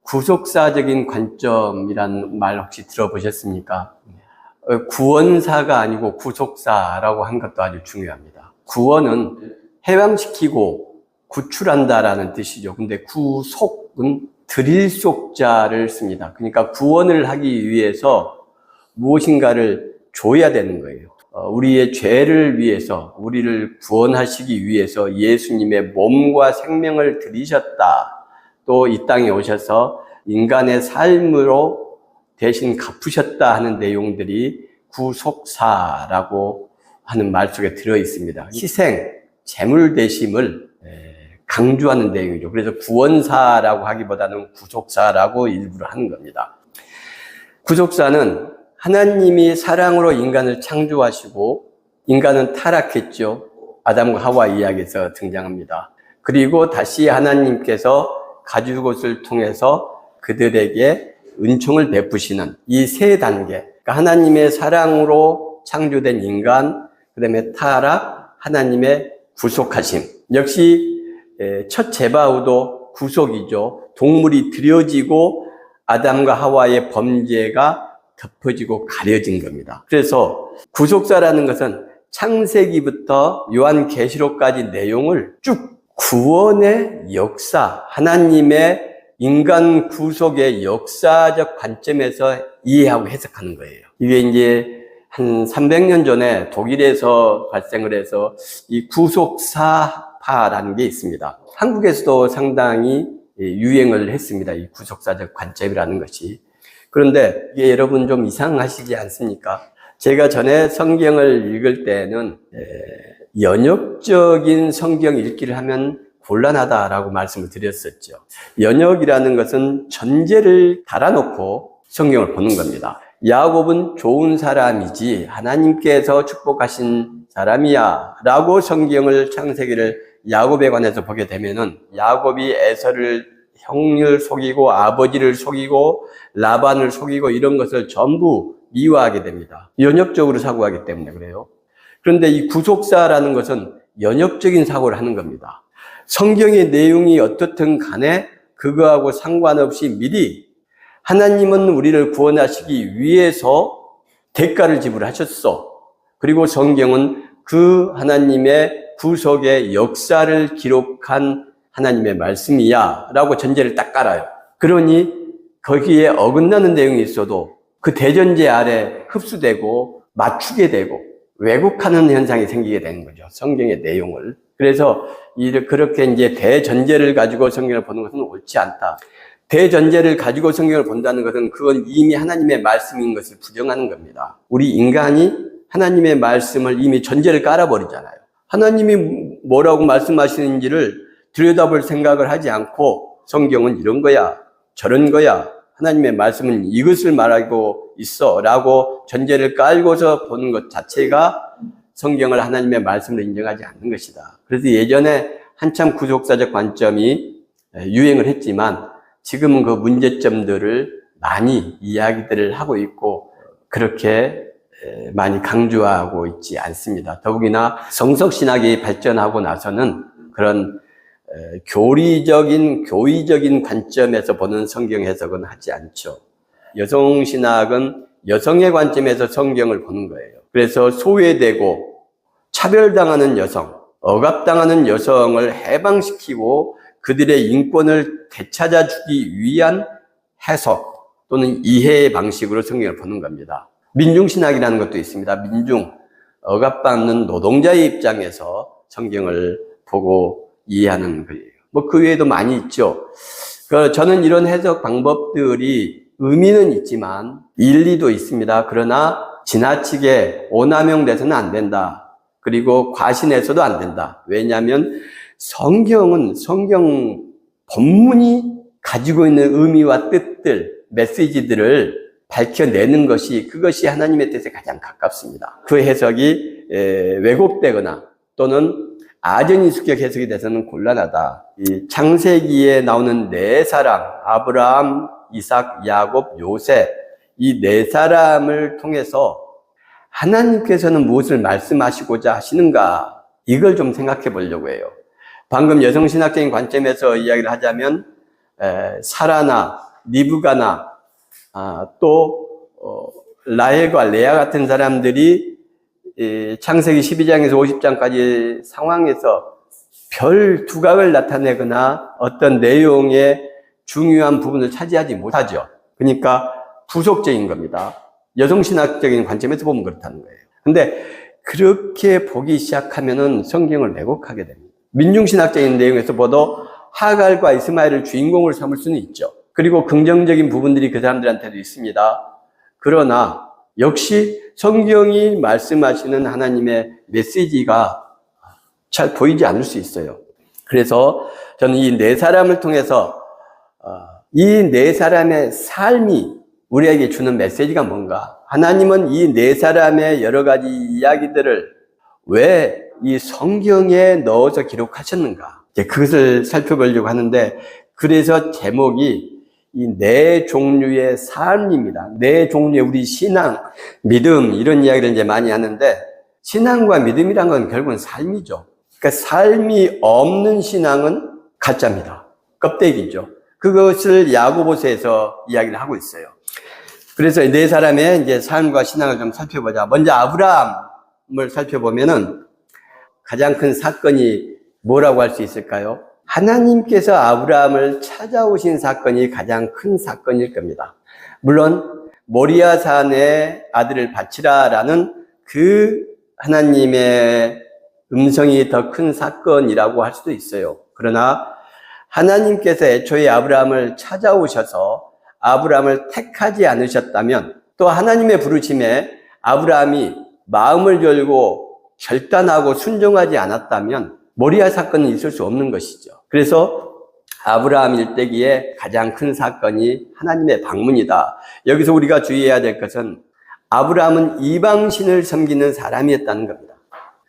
구속사적인 관점이란 말 혹시 들어보셨습니까? 구원사가 아니고 구속사라고 한 것도 아주 중요합니다. 구원은 해방시키고 구출한다라는 뜻이죠. 근데 구속은 드릴 속자를 씁니다. 그러니까 구원을 하기 위해서 무엇인가를 줘야 되는 거예요. 우리의 죄를 위해서, 우리를 구원하시기 위해서 예수님의 몸과 생명을 드리셨다. 또 이 땅에 오셔서 인간의 삶으로 대신 갚으셨다 하는 내용들이 구속사라고 하는 말 속에 들어 있습니다. 희생, 재물 대심을 강조하는 내용이죠. 그래서 구원사라고 하기보다는 구속사라고 일부러 하는 겁니다. 구속사는 하나님이 사랑으로 인간을 창조하시고 인간은 타락했죠. 아담과 하와 이야기에서 등장합니다. 그리고 다시 하나님께서 가죽옷을 통해서 그들에게 은총을 베푸시는 이 세 단계, 그러니까 하나님의 사랑으로 창조된 인간, 그 다음에 타락, 하나님의 구속하심. 역시 첫 제바우도 구속이죠. 동물이 들여지고 아담과 하와의 범죄가 덮어지고 가려진 겁니다. 그래서 구속사라는 것은 창세기부터 요한계시록까지 내용을 쭉 구원의 역사, 하나님의 인간 구속의 역사적 관점에서 이해하고 해석하는 거예요. 이게 이제 한 300년 전에 독일에서 발생을 해서 이 구속사파라는 게 있습니다. 한국에서도 상당히 유행을 했습니다. 이 구속사적 관점이라는 것이. 그런데 이게 여러분 좀 이상하시지 않습니까? 제가 전에 성경을 읽을 때는 연역적인 성경 읽기를 하면 곤란하다라고 말씀을 드렸었죠. 연역이라는 것은 전제를 달아놓고 성경을 보는 겁니다. 야곱은 좋은 사람이지 하나님께서 축복하신 사람이야 라고 성경을 창세기를 야곱에 관해서 보게 되면은 야곱이 에서를 형을 속이고 아버지를 속이고 라반을 속이고 이런 것을 전부 미화하게 됩니다. 연역적으로 사고하기 때문에 그래요. 그런데 이 구속사라는 것은 연역적인 사고를 하는 겁니다. 성경의 내용이 어떻든 간에 그거하고 상관없이 미리 하나님은 우리를 구원하시기 위해서 대가를 지불하셨어. 그리고 성경은 그 하나님의 구속의 역사를 기록한 하나님의 말씀이야 라고 전제를 딱 깔아요. 그러니 거기에 어긋나는 내용이 있어도 그 대전제 아래 흡수되고 맞추게 되고 왜곡하는 현상이 생기게 되는 거죠. 성경의 내용을. 그래서 그렇게 이제 대전제를 가지고 성경을 보는 것은 옳지 않다. 대전제를 가지고 성경을 본다는 것은 그건 이미 하나님의 말씀인 것을 부정하는 겁니다. 우리 인간이 하나님의 말씀을 이미 전제를 깔아버리잖아요. 하나님이 뭐라고 말씀하시는지를 들여다볼 생각을 하지 않고 성경은 이런 거야, 저런 거야, 하나님의 말씀은 이것을 말하고 있어 라고 전제를 깔고서 보는 것 자체가 성경을 하나님의 말씀으로 인정하지 않는 것이다. 그래서 예전에 한참 구속사적 관점이 유행을 했지만 지금은 그 문제점들을 많이 이야기들을 하고 있고 그렇게 많이 강조하고 있지 않습니다. 더욱이나 성서신학이 발전하고 나서는 그런 교리적인 관점에서 보는 성경 해석은 하지 않죠. 여성신학은 여성의 관점에서 성경을 보는 거예요. 그래서 소외되고 차별당하는 여성, 억압당하는 여성을 해방시키고 그들의 인권을 되찾아주기 위한 해석 또는 이해의 방식으로 성경을 보는 겁니다. 민중신학이라는 것도 있습니다. 민중, 억압받는 노동자의 입장에서 성경을 보고 이해하는 거예요. 그 외에도 많이 있죠. 저는 이런 해석 방법들이 의미는 있지만 일리도 있습니다. 그러나 지나치게 오남용돼서는 안 된다. 그리고 과신해서도 안 된다. 왜냐하면 성경은 성경 본문이 가지고 있는 의미와 뜻들, 메시지들을 밝혀내는 그것이 하나님의 뜻에 가장 가깝습니다. 그 해석이 왜곡되거나 또는 아전인수격 해석이 돼서는 곤란하다. 이 창세기에 나오는 네 사람, 아브라함, 이삭, 야곱, 요셉, 이 네 사람을 통해서 하나님께서는 무엇을 말씀하시고자 하시는가? 이걸 좀 생각해 보려고 해요. 방금 여성신학적인 관점에서 이야기를 하자면 사라나 리브가나 또 라헬과 레아 같은 사람들이 창세기 12장에서 50장까지 상황에서 별 두각을 나타내거나 어떤 내용의 중요한 부분을 차지하지 못하죠. 그러니까 부속적인 겁니다. 여성신학적인 관점에서 보면 그렇다는 거예요. 근데 그렇게 보기 시작하면은 성경을 왜곡하게 됩니다. 민중신학적인 내용에서 봐도 하갈과 이스마엘을 주인공을 삼을 수는 있죠. 그리고 긍정적인 부분들이 그 사람들한테도 있습니다. 그러나 역시 성경이 말씀하시는 하나님의 메시지가 잘 보이지 않을 수 있어요. 그래서 저는 이 네 사람을 통해서 이 네 사람의 삶이 우리에게 주는 메시지가 뭔가, 하나님은 이 네 사람의 여러 가지 이야기들을 왜 이 성경에 넣어서 기록하셨는가, 그것을 살펴보려고 하는데, 그래서 제목이 이 네 종류의 삶입니다. 네 종류의 우리 신앙, 믿음, 이런 이야기를 이제 많이 하는데, 신앙과 믿음이란 건 결국은 삶이죠. 그러니까 삶이 없는 신앙은 가짜입니다. 껍데기죠. 그것을 야고보서에서 이야기를 하고 있어요. 그래서 네 사람의 이제 삶과 신앙을 좀 살펴보자. 먼저 아브라함을 살펴보면은 가장 큰 사건이 뭐라고 할 수 있을까요? 하나님께서 아브라함을 찾아오신 사건이 가장 큰 사건일 겁니다. 물론 모리아산에 아들을 바치라라는 그 하나님의 음성이 더 큰 사건이라고 할 수도 있어요. 그러나 하나님께서 애초에 아브라함을 찾아오셔서 아브라함을 택하지 않으셨다면, 또 하나님의 부르심에 아브라함이 마음을 열고 결단하고 순종하지 않았다면 모리아 사건은 있을 수 없는 것이죠. 그래서 아브라함 일대기에 가장 큰 사건이 하나님의 방문이다. 여기서 우리가 주의해야 될 것은 아브라함은 이방신을 섬기는 사람이었다는 겁니다.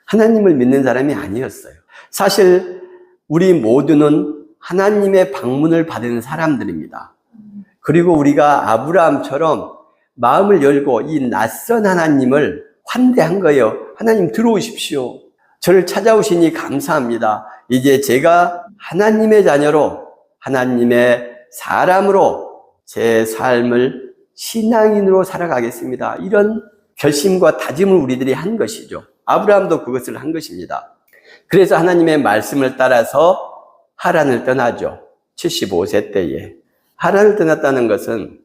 하나님을 믿는 사람이 아니었어요. 사실 우리 모두는 하나님의 방문을 받은 사람들입니다. 그리고 우리가 아브라함처럼 마음을 열고 이 낯선 하나님을 환대한 거예요. 하나님 들어오십시오. 저를 찾아오시니 감사합니다. 이제 제가 하나님의 자녀로, 하나님의 사람으로 제 삶을 신앙인으로 살아가겠습니다. 이런 결심과 다짐을 우리들이 한 것이죠. 아브라함도 그것을 한 것입니다. 그래서 하나님의 말씀을 따라서 하란을 떠나죠. 75세 때에. 하란을 떠났다는 것은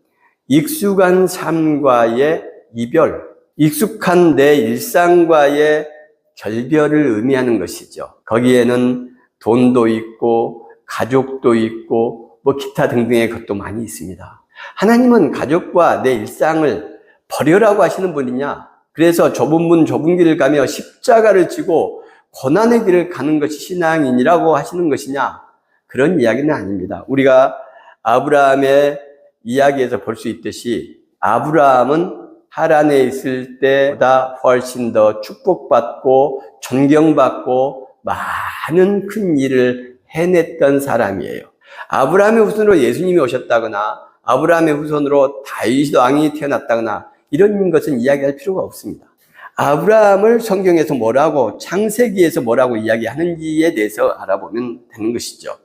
익숙한 삶과의 이별, 익숙한 내 일상과의 결별을 의미하는 것이죠. 거기에는 돈도 있고 가족도 있고 뭐 기타 등등의 것도 많이 있습니다. 하나님은 가족과 내 일상을 버려라고 하시는 분이냐? 그래서 좁은 문 좁은 길을 가며 십자가를 지고 고난의 길을 가는 것이 신앙인이라고 하시는 것이냐? 그런 이야기는 아닙니다. 우리가 아브라함의 이야기에서 볼 수 있듯이 아브라함은 하란에 있을 때보다 훨씬 더 축복받고 존경받고 많은 큰 일을 해냈던 사람이에요. 아브라함의 후손으로 예수님이 오셨다거나 아브라함의 후손으로 다윗 왕이 태어났다거나 이런 것은 이야기할 필요가 없습니다. 아브라함을 성경에서 뭐라고, 창세기에서 뭐라고 이야기하는지에 대해서 알아보면 되는 것이죠.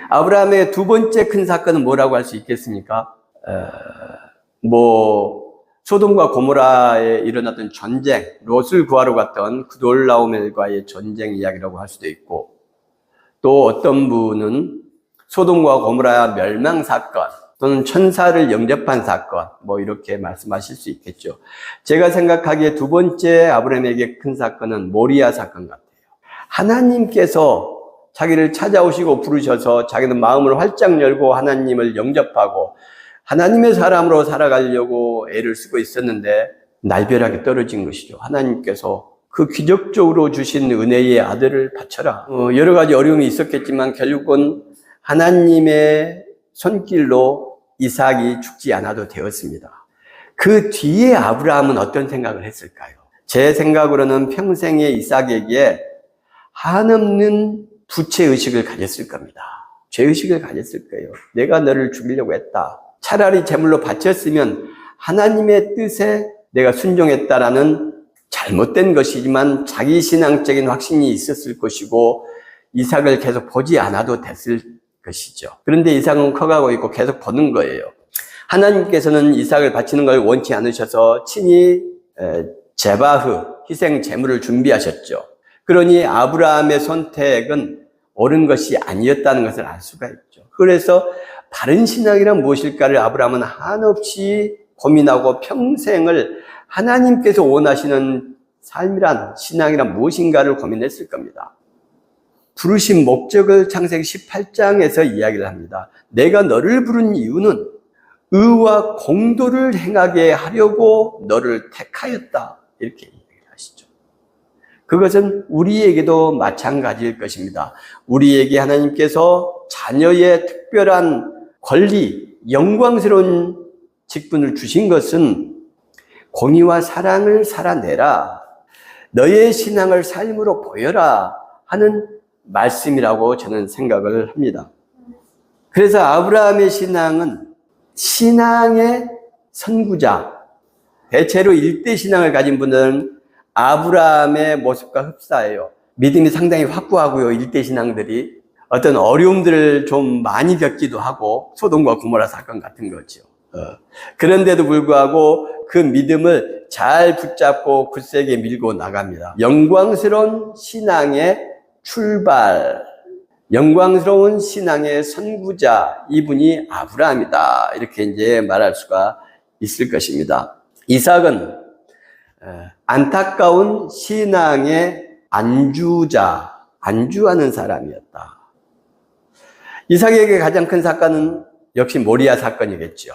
아브라함의 두 번째 큰 사건은 뭐라고 할 수 있겠습니까? 소돔과 고모라에 일어났던 전쟁, 롯을 구하러 갔던 그돌라오멜과의 전쟁 이야기라고 할 수도 있고, 또 어떤 분은 소돔과 고모라 멸망 사건 또는 천사를 영접한 사건, 이렇게 말씀하실 수 있겠죠. 제가 생각하기에 두 번째 아브라함에게 큰 사건은 모리아 사건 같아요. 하나님께서 자기를 찾아오시고 부르셔서 자기는 마음을 활짝 열고 하나님을 영접하고 하나님의 사람으로 살아가려고 애를 쓰고 있었는데 날벼락에 떨어진 것이죠. 하나님께서 그 기적적으로 주신 은혜의 아들을 바쳐라. 여러 가지 어려움이 있었겠지만 결국은 하나님의 손길로 이삭이 죽지 않아도 되었습니다. 그 뒤에 아브라함은 어떤 생각을 했을까요? 제 생각으로는 평생에 이삭에게 한없는 부채의식을 가졌을 겁니다. 죄의식을 가졌을 거예요. 내가 너를 죽이려고 했다. 차라리 제물로 바쳤으면 하나님의 뜻에 내가 순종했다라는 잘못된 것이지만 자기 신앙적인 확신이 있었을 것이고 이삭을 계속 보지 않아도 됐을 것이죠. 그런데 이삭은 커가고 있고 계속 보는 거예요. 하나님께서는 이삭을 바치는 걸 원치 않으셔서 친히 제바흐, 희생 제물을 준비하셨죠. 그러니 아브라함의 선택은 옳은 것이 아니었다는 것을 알 수가 있죠. 그래서 바른 신앙이란 무엇일까를 아브라함은 한없이 고민하고 평생을 하나님께서 원하시는 삶이란, 신앙이란 무엇인가를 고민했을 겁니다. 부르신 목적을 창세기 18장에서 이야기를 합니다. 내가 너를 부른 이유는 의와 공도를 행하게 하려고 너를 택하였다. 이렇게 얘기를 하시죠. 그것은 우리에게도 마찬가지일 것입니다. 우리에게 하나님께서 자녀의 특별한 권리, 영광스러운 직분을 주신 것은 공의와 사랑을 살아내라, 너의 신앙을 삶으로 보여라 하는 말씀이라고 저는 생각을 합니다. 그래서 아브라함의 신앙은 신앙의 선구자, 대체로 일대 신앙을 가진 분들은 아브라함의 모습과 흡사해요. 믿음이 상당히 확고하고요. 일대 신앙들이 어떤 어려움들을 좀 많이 겪기도 하고, 소돔과 고모라 사건 같은 거죠. 그런데도 불구하고 그 믿음을 잘 붙잡고 굳세게 밀고 나갑니다. 영광스러운 신앙의 출발, 영광스러운 신앙의 선구자, 이분이 아브라함이다. 이렇게 이제 말할 수가 있을 것입니다. 이삭은 안타까운 신앙의 안주자, 안주하는 사람이었다. 이삭에게 가장 큰 사건은 역시 모리아 사건이겠죠.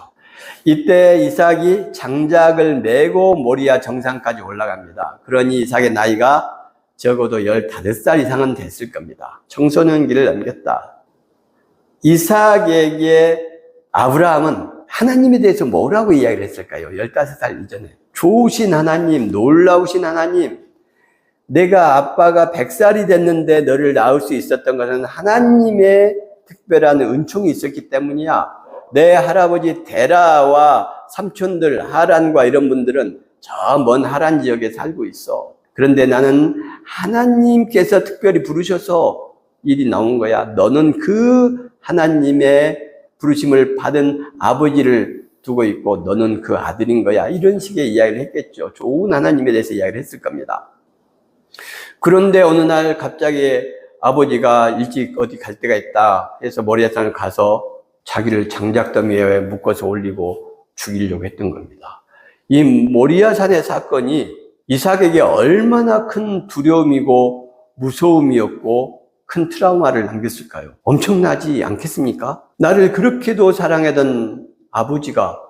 이때 이삭이 장작을 메고 모리아 정상까지 올라갑니다. 그러니 이삭의 나이가 적어도 15살 이상은 됐을 겁니다. 청소년기를 넘겼다. 이삭에게 아브라함은 하나님에 대해서 뭐라고 이야기를 했을까요? 15살 이전에. 좋으신 하나님, 놀라우신 하나님, 내가 아빠가 100살이 됐는데 너를 낳을 수 있었던 것은 하나님의 특별한 은총이 있었기 때문이야. 내 할아버지 데라와 삼촌들, 하란과 이런 분들은 저 먼 하란 지역에 살고 있어. 그런데 나는 하나님께서 특별히 부르셔서 일이 나온 거야. 너는 그 하나님의 부르심을 받은 아버지를 두고 있고 너는 그 아들인 거야. 이런 식의 이야기를 했겠죠. 좋은 하나님에 대해서 이야기를 했을 겁니다. 그런데 어느 날 갑자기 아버지가 일찍 어디 갈 데가 있다 해서 모리아산을 가서 자기를 장작더미에 묶어서 올리고 죽이려고 했던 겁니다. 이 모리아산의 사건이 이삭에게 얼마나 큰 두려움이고 무서움이었고 큰 트라우마를 남겼을까요? 엄청나지 않겠습니까? 나를 그렇게도 사랑하던 아버지가,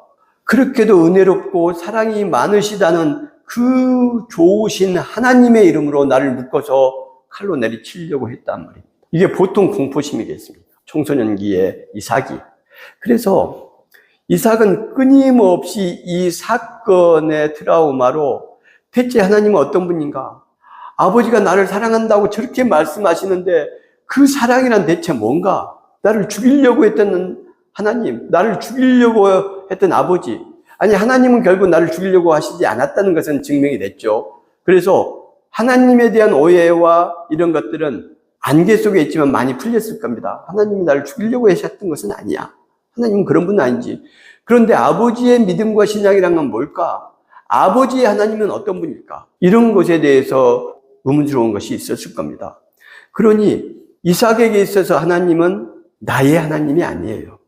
그렇게도 은혜롭고 사랑이 많으시다는 그 좋으신 하나님의 이름으로 나를 묶어서 칼로 내리치려고 했단 말입니다. 이게 보통 공포심이겠습니까? 청소년기에 이삭이. 그래서 이삭은 끊임없이 이 사건의 트라우마로 대체 하나님은 어떤 분인가? 아버지가 나를 사랑한다고 저렇게 말씀하시는데 그 사랑이란 대체 뭔가? 나를 죽이려고 했던 하나님, 나를 죽이려고 했던 아버지. 아니, 하나님은 결국 나를 죽이려고 하시지 않았다는 것은 증명이 됐죠. 그래서 하나님에 대한 오해와 이런 것들은 안개 속에 있지만 많이 풀렸을 겁니다. 하나님이 나를 죽이려고 하셨던 것은 아니야. 하나님은 그런 분은 아니지. 그런데 아버지의 믿음과 신앙이란 건 뭘까? 아버지의 하나님은 어떤 분일까? 이런 것에 대해서 의문스러운 것이 있었을 겁니다. 그러니 이삭에게 있어서 하나님은 나의 하나님이 아니에요.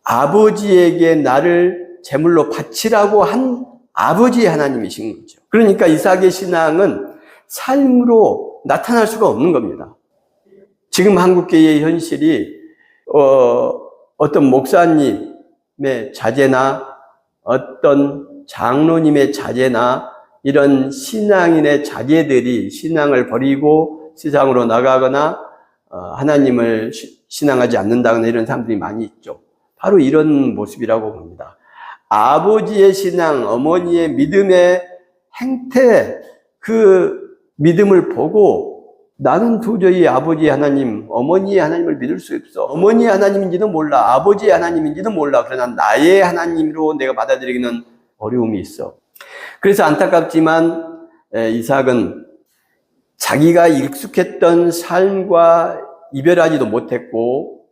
아버지에게 나를 제물로 바치라고 한 아버지의 하나님이신 거죠. 그러니까 이삭의 신앙은 삶으로 나타날 수가 없는 겁니다. 지금 한국교회의 현실이 어떤 목사님의 자제나 어떤 장로님의 자제나 이런 신앙인의 자제들이 신앙을 버리고 세상으로 나가거나 하나님을 신앙하지 않는다거나 이런 사람들이 많이 있죠. 바로 이런 모습이라고 봅니다. 아버지의 신앙, 어머니의 믿음의 행태, 그 믿음을 보고 나는 도저히 아버지의 하나님, 어머니의 하나님을 믿을 수 없어. 어머니의 하나님인지도 몰라. 아버지의 하나님인지도 몰라. 그러나 나의 하나님으로 내가 받아들이기는 어려움이 있어. 그래서 안타깝지만 이삭은 자기가 익숙했던 삶과 이별하지도 못했고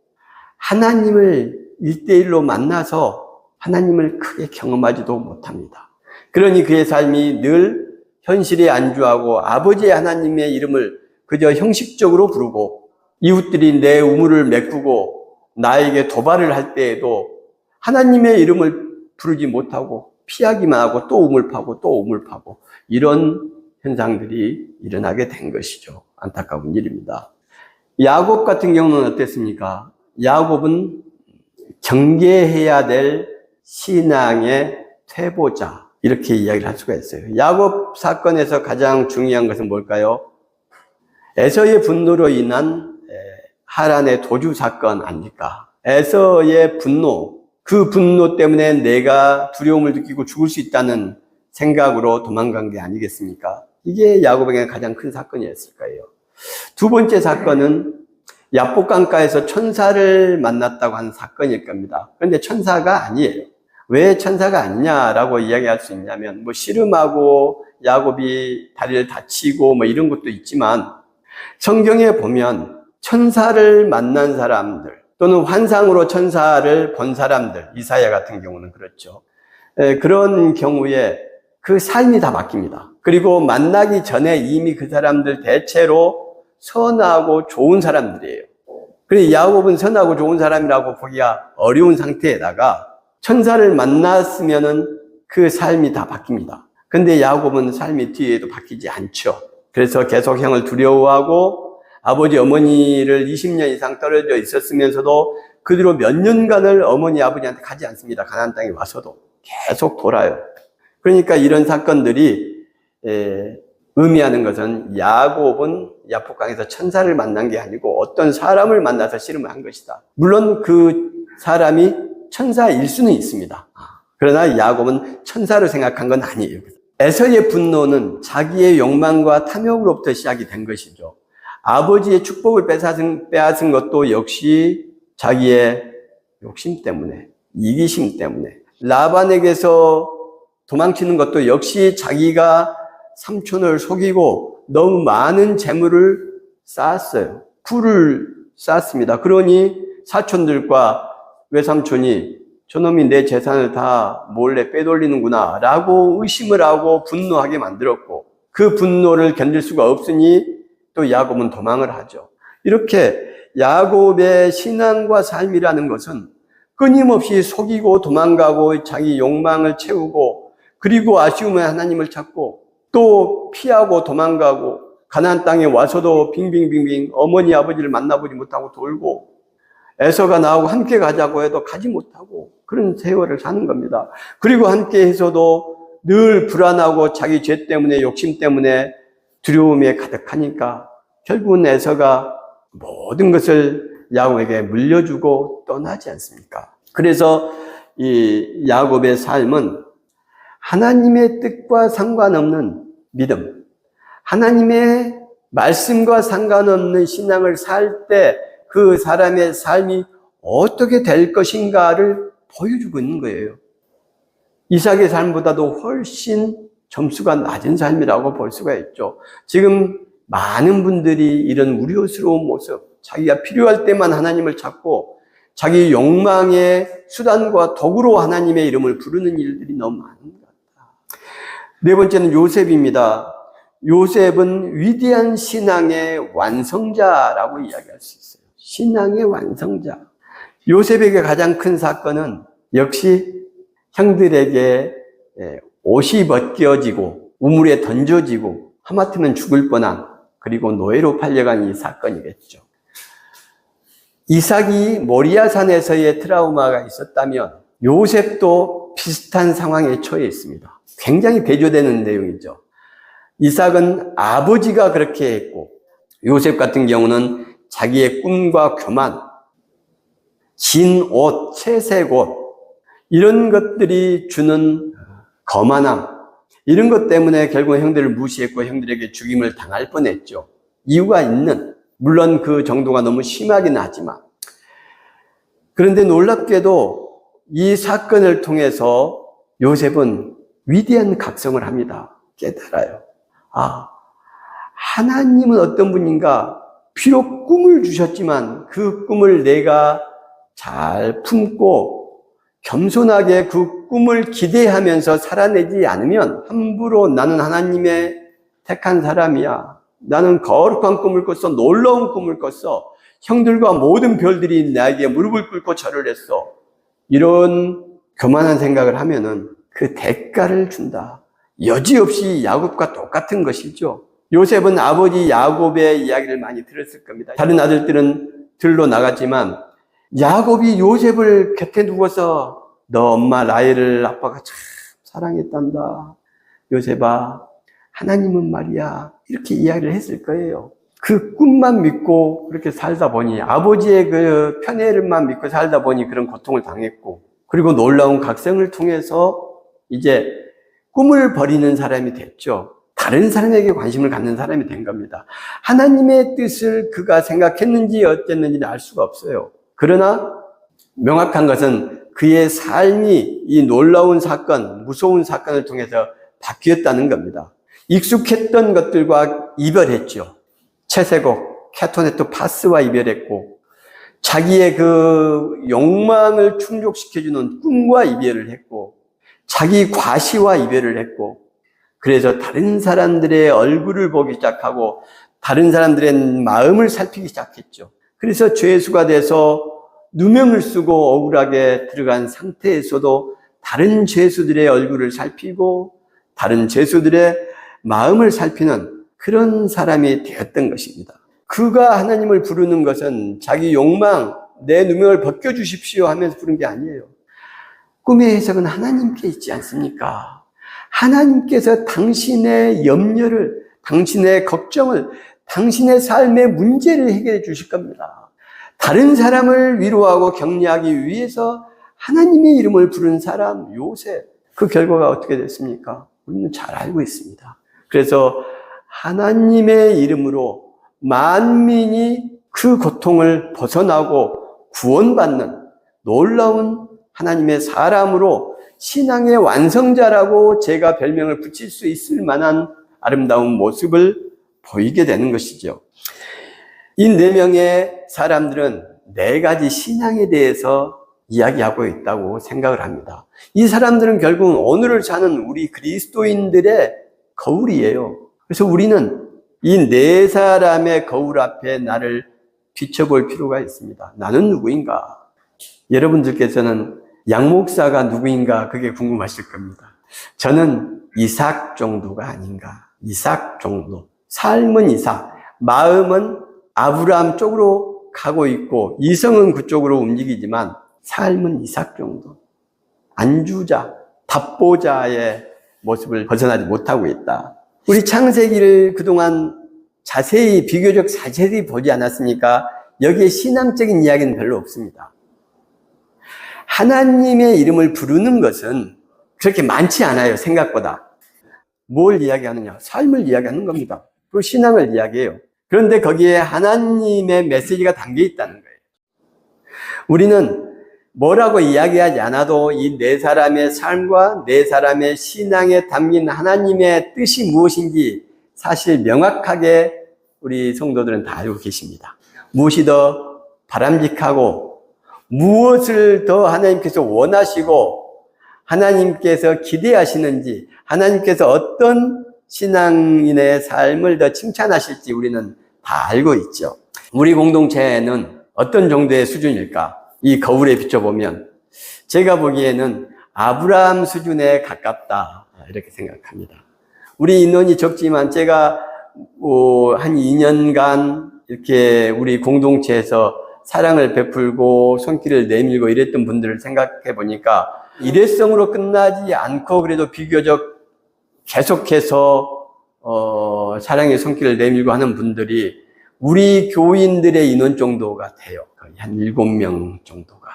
하나님을 일대일로 만나서 하나님을 크게 경험하지도 못합니다. 그러니 그의 삶이 늘 현실에 안주하고 아버지의 하나님의 이름을 그저 형식적으로 부르고, 이웃들이 내 우물을 메꾸고 나에게 도발을 할 때에도 하나님의 이름을 부르지 못하고 피하기만 하고 또 우물 파고 또 우물 파고, 이런 현상들이 일어나게 된 것이죠. 안타까운 일입니다. 야곱 같은 경우는 어땠습니까? 야곱은 경계해야 될 신앙의 퇴보자, 이렇게 이야기를 할 수가 있어요. 야곱 사건에서 가장 중요한 것은 뭘까요? 에서의 분노로 인한 하란의 도주 사건 아닙니까? 에서의 분노, 그 분노 때문에 내가 두려움을 느끼고 죽을 수 있다는 생각으로 도망간 게 아니겠습니까? 이게 야곱에게 가장 큰 사건이었을 거예요. 두 번째 사건은 야복강가에서 천사를 만났다고 하는 사건일 겁니다. 그런데 천사가 아니에요. 왜 천사가 아니냐라고 이야기할 수 있냐면, 씨름하고 야곱이 다리를 다치고 이런 것도 있지만, 성경에 보면 천사를 만난 사람들 또는 환상으로 천사를 본 사람들, 이사야 같은 경우는 그렇죠. 그런 경우에 그 삶이 다 바뀝니다. 그리고 만나기 전에 이미 그 사람들 대체로 선하고 좋은 사람들이에요. 그래서 야곱은 선하고 좋은 사람이라고 보기가 어려운 상태에다가 천사를 만났으면은 그 삶이 다 바뀝니다. 근데 야곱은 삶이 뒤에도 바뀌지 않죠. 그래서 계속 형을 두려워하고 아버지 어머니를 20년 이상 떨어져 있었으면서도 그 뒤로 몇 년간을 어머니 아버지한테 가지 않습니다. 가나안 땅에 와서도 계속 돌아요. 그러니까 이런 사건들이 의미하는 것은 야곱은 야복강에서 천사를 만난 게 아니고 어떤 사람을 만나서 씨름을 한 것이다. 물론 그 사람이 천사일 수는 있습니다. 그러나 야곱은 천사로 생각한 건 아니에요. 에서의 분노는 자기의 욕망과 탐욕으로부터 시작이 된 것이죠. 아버지의 축복을 빼앗은 것도 역시 자기의 욕심 때문에, 이기심 때문에, 라반에게서 도망치는 것도 역시 자기가 삼촌을 속이고 너무 많은 재물을 쌓았어요. 굴을 쌓았습니다. 그러니 사촌들과 외삼촌이 저놈이 내 재산을 다 몰래 빼돌리는구나 라고 의심을 하고 분노하게 만들었고, 그 분노를 견딜 수가 없으니 또 야곱은 도망을 하죠. 이렇게 야곱의 신앙과 삶이라는 것은 끊임없이 속이고 도망가고 자기 욕망을 채우고, 그리고 아쉬움에 하나님을 찾고 또 피하고 도망가고, 가나안 땅에 와서도 빙빙빙빙 어머니 아버지를 만나보지 못하고 돌고, 에서가 나하고 함께 가자고 해도 가지 못하고 그런 세월을 사는 겁니다. 그리고 함께 해서도 늘 불안하고 자기 죄 때문에, 욕심 때문에 두려움에 가득하니까 결국은 에서가 모든 것을 야곱에게 물려주고 떠나지 않습니까? 그래서 이 야곱의 삶은 하나님의 뜻과 상관없는 믿음, 하나님의 말씀과 상관없는 신앙을 살 때 그 사람의 삶이 어떻게 될 것인가를 보여주고 있는 거예요. 이삭의 삶보다도 훨씬 점수가 낮은 삶이라고 볼 수가 있죠. 지금 많은 분들이 이런 우려스러운 모습, 자기가 필요할 때만 하나님을 찾고 자기 욕망의 수단과 도구로 하나님의 이름을 부르는 일들이 너무 많은 것 같다. 네 번째는 요셉입니다. 요셉은 위대한 신앙의 완성자라고 이야기할 수 있어요. 신앙의 완성자. 요셉에게 가장 큰 사건은 역시 형들에게 옷이 벗겨지고 우물에 던져지고 하마터면 죽을 뻔한, 그리고 노예로 팔려간 이 사건이겠죠. 이삭이 모리아산에서의 트라우마가 있었다면 요셉도 비슷한 상황에 처해 있습니다. 굉장히 대조되는 내용이죠. 이삭은 아버지가 그렇게 했고, 요셉 같은 경우는 자기의 꿈과 교만, 진 옷, 채색 옷, 이런 것들이 주는 거만함, 이런 것 때문에 결국 형들을 무시했고 형들에게 죽임을 당할 뻔했죠. 이유가 있는, 물론 그 정도가 너무 심하긴 하지만. 그런데 놀랍게도 이 사건을 통해서 요셉은 위대한 각성을 합니다. 깨달아요. 아, 하나님은 어떤 분인가? 비록 꿈을 주셨지만 그 꿈을 내가 잘 품고 겸손하게 그 꿈을 기대하면서 살아내지 않으면 함부로 나는 하나님의 택한 사람이야, 나는 거룩한 꿈을 꿨어, 놀라운 꿈을 꿨어, 형들과 모든 별들이 나에게 무릎을 꿇고 절을 했어, 이런 교만한 생각을 하면은 그 대가를 준다. 여지없이 야곱과 똑같은 것이죠. 요셉은 아버지 야곱의 이야기를 많이 들었을 겁니다. 다른 아들들은 들로 나갔지만 야곱이 요셉을 곁에 두고서 너 엄마 라헬을 아빠가 참 사랑했단다, 요셉아, 하나님은 말이야, 이렇게 이야기를 했을 거예요. 그 꿈만 믿고 그렇게 살다 보니, 아버지의 그 편애를만 믿고 살다 보니 그런 고통을 당했고, 그리고 놀라운 각성을 통해서 이제 꿈을 버리는 사람이 됐죠. 다른 사람에게 관심을 갖는 사람이 된 겁니다. 하나님의 뜻을 그가 생각했는지 어땠는지는 알 수가 없어요. 그러나 명확한 것은 그의 삶이 이 놀라운 사건, 무서운 사건을 통해서 바뀌었다는 겁니다. 익숙했던 것들과 이별했죠. 채색옥, 케토네토 파스와 이별했고, 자기의 그 욕망을 충족시켜주는 꿈과 이별을 했고, 자기 과시와 이별을 했고, 그래서 다른 사람들의 얼굴을 보기 시작하고 다른 사람들의 마음을 살피기 시작했죠. 그래서 죄수가 돼서 누명을 쓰고 억울하게 들어간 상태에서도 다른 죄수들의 얼굴을 살피고 다른 죄수들의 마음을 살피는 그런 사람이 되었던 것입니다. 그가 하나님을 부르는 것은 자기 욕망, 내 누명을 벗겨주십시오 하면서 부른 게 아니에요. 꿈의 해석은 하나님께 있지 않습니까? 하나님께서 당신의 염려를, 당신의 걱정을, 당신의 삶의 문제를 해결해 주실 겁니다. 다른 사람을 위로하고 격려하기 위해서 하나님의 이름을 부른 사람 요셉, 그 결과가 어떻게 됐습니까? 우리는 잘 알고 있습니다. 그래서 하나님의 이름으로 만민이 그 고통을 벗어나고 구원받는 놀라운 하나님의 사람으로 신앙의 완성자라고 제가 별명을 붙일 수 있을 만한 아름다운 모습을 보이게 되는 것이죠. 이 4명의 사람들은 4가지 신앙에 대해서 이야기하고 있다고 생각을 합니다. 이 사람들은 결국은 오늘을 사는 우리 그리스도인들의 거울이에요. 그래서 우리는 이 4사람의 거울 앞에 나를 비춰볼 필요가 있습니다. 나는 누구인가? 여러분들께서는 양 목사가 누구인가 그게 궁금하실 겁니다. 저는 이삭 정도가 아닌가. 이삭 정도. 삶은 이삭, 마음은 아브라함 쪽으로 가고 있고 이성은 그쪽으로 움직이지만 삶은 이삭 정도. 안주자, 답보자의 모습을 벗어나지 못하고 있다. 우리 창세기를 그동안 비교적 자세히 보지 않았습니까? 여기에 신앙적인 이야기는 별로 없습니다. 하나님의 이름을 부르는 것은 그렇게 많지 않아요, 생각보다. 뭘 이야기하느냐? 삶을 이야기하는 겁니다. 그리고 신앙을 이야기해요. 그런데 거기에 하나님의 메시지가 담겨 있다는 거예요. 우리는 뭐라고 이야기하지 않아도 이 4사람의 삶과 4사람의 신앙에 담긴 하나님의 뜻이 무엇인지 사실 명확하게 우리 성도들은 다 알고 계십니다. 무엇이 더 바람직하고 무엇을 더 하나님께서 원하시고 하나님께서 기대하시는지, 하나님께서 어떤 신앙인의 삶을 더 칭찬하실지 우리는 다 알고 있죠. 우리 공동체는 어떤 정도의 수준일까? 이 거울에 비춰보면 제가 보기에는 아브라함 수준에 가깝다, 이렇게 생각합니다. 우리 인원이 적지만 제가 한 2년간 이렇게 우리 공동체에서 사랑을 베풀고 손길을 내밀고 이랬던 분들을 생각해 보니까 일회성으로 끝나지 않고 그래도 비교적 계속해서 사랑의 손길을 내밀고 하는 분들이 우리 교인들의 인원 정도가 돼요. 거의 한 7명 정도가.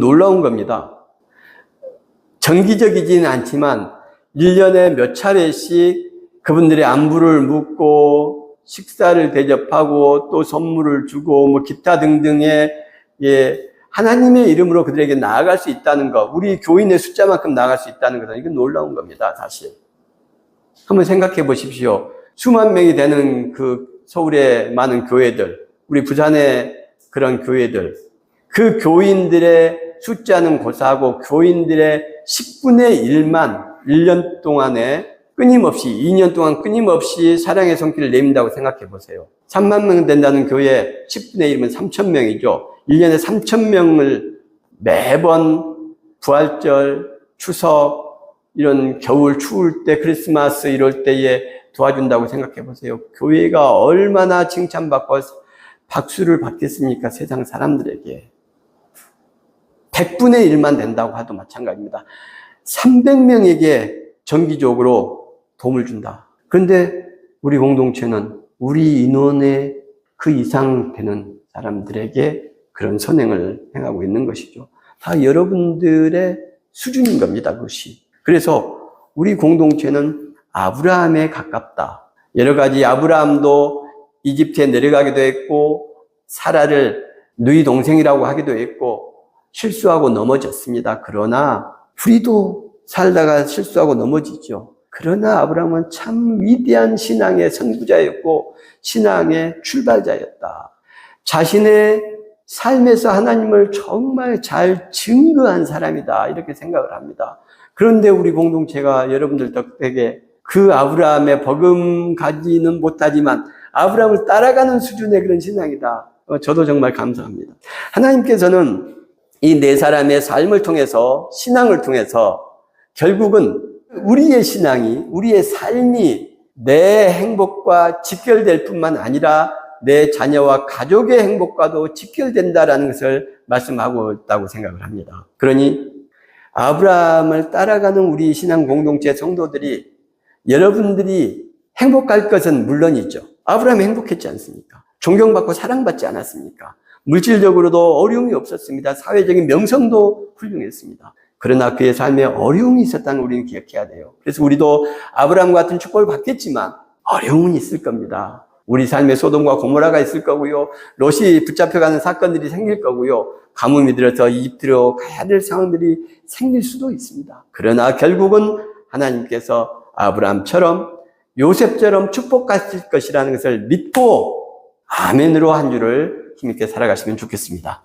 놀라운 겁니다. 정기적이지는 않지만 1년에 몇 차례씩 그분들의 안부를 묻고 식사를 대접하고 또 선물을 주고 뭐 기타 등등의 하나님의 이름으로 그들에게 나아갈 수 있다는 것, 우리 교인의 숫자만큼 나아갈 수 있다는 것은 이건 놀라운 겁니다, 사실. 한번 생각해 보십시오. 수만 명이 되는 그 서울의 많은 교회들, 우리 부산의 그런 교회들, 그 교인들의 숫자는 고사하고 교인들의 10분의 1만 1년 동안에 끊임없이 2년 동안 끊임없이 사랑의 손길을 내민다고 생각해 보세요. 3만 명 된다는 교회 10분의 1이면 3천 명이죠. 1년에 3천 명을 매번 부활절, 추석, 이런 겨울 추울 때, 크리스마스 이럴 때에 도와준다고 생각해 보세요. 교회가 얼마나 칭찬받고 박수를 받겠습니까? 세상 사람들에게. 100분의 1만 된다고 하도 마찬가지입니다. 300명에게 정기적으로 도움을 준다. 그런데 우리 공동체는 우리 인원의 그 이상 되는 사람들에게 그런 선행을 행하고 있는 것이죠. 다 여러분들의 수준인 겁니다, 그것이. 그래서 우리 공동체는 아브라함에 가깝다. 여러 가지 아브라함도 이집트에 내려가기도 했고, 사라를 누이 동생이라고 하기도 했고, 실수하고 넘어졌습니다. 그러나 우리도 살다가 실수하고 넘어지죠. 그러나 아브라함은 참 위대한 신앙의 선구자였고 신앙의 출발자였다. 자신의 삶에서 하나님을 정말 잘 증거한 사람이다. 이렇게 생각을 합니다. 그런데 우리 공동체가 여러분들 덕택에 그 아브라함의 버금가지는 못하지만 아브라함을 따라가는 수준의 그런 신앙이다. 저도 정말 감사합니다. 하나님께서는 이 네 사람의 삶을 통해서, 신앙을 통해서 결국은 우리의 신앙이, 우리의 삶이 내 행복과 직결될 뿐만 아니라 내 자녀와 가족의 행복과도 직결된다라는 것을 말씀하고 있다고 생각을 합니다. 그러니 아브라함을 따라가는 우리 신앙 공동체 성도들이, 여러분들이 행복할 것은 물론이죠. 아브라함이 행복했지 않습니까? 존경받고 사랑받지 않았습니까? 물질적으로도 어려움이 없었습니다. 사회적인 명성도 훌륭했습니다. 그러나 그의 삶에 어려움이 있었다는 걸 우리는 기억해야 돼요. 그래서 우리도 아브라함 같은 축복을 받겠지만 어려움은 있을 겁니다. 우리 삶에 소돔과 고모라가 있을 거고요. 롯이 붙잡혀가는 사건들이 생길 거고요. 가뭄이 들어서 이집트로 가야 될 상황들이 생길 수도 있습니다. 그러나 결국은 하나님께서 아브라함처럼 요셉처럼 축복하실 것이라는 것을 믿고 아멘으로 한 주를 힘있게 살아가시면 좋겠습니다.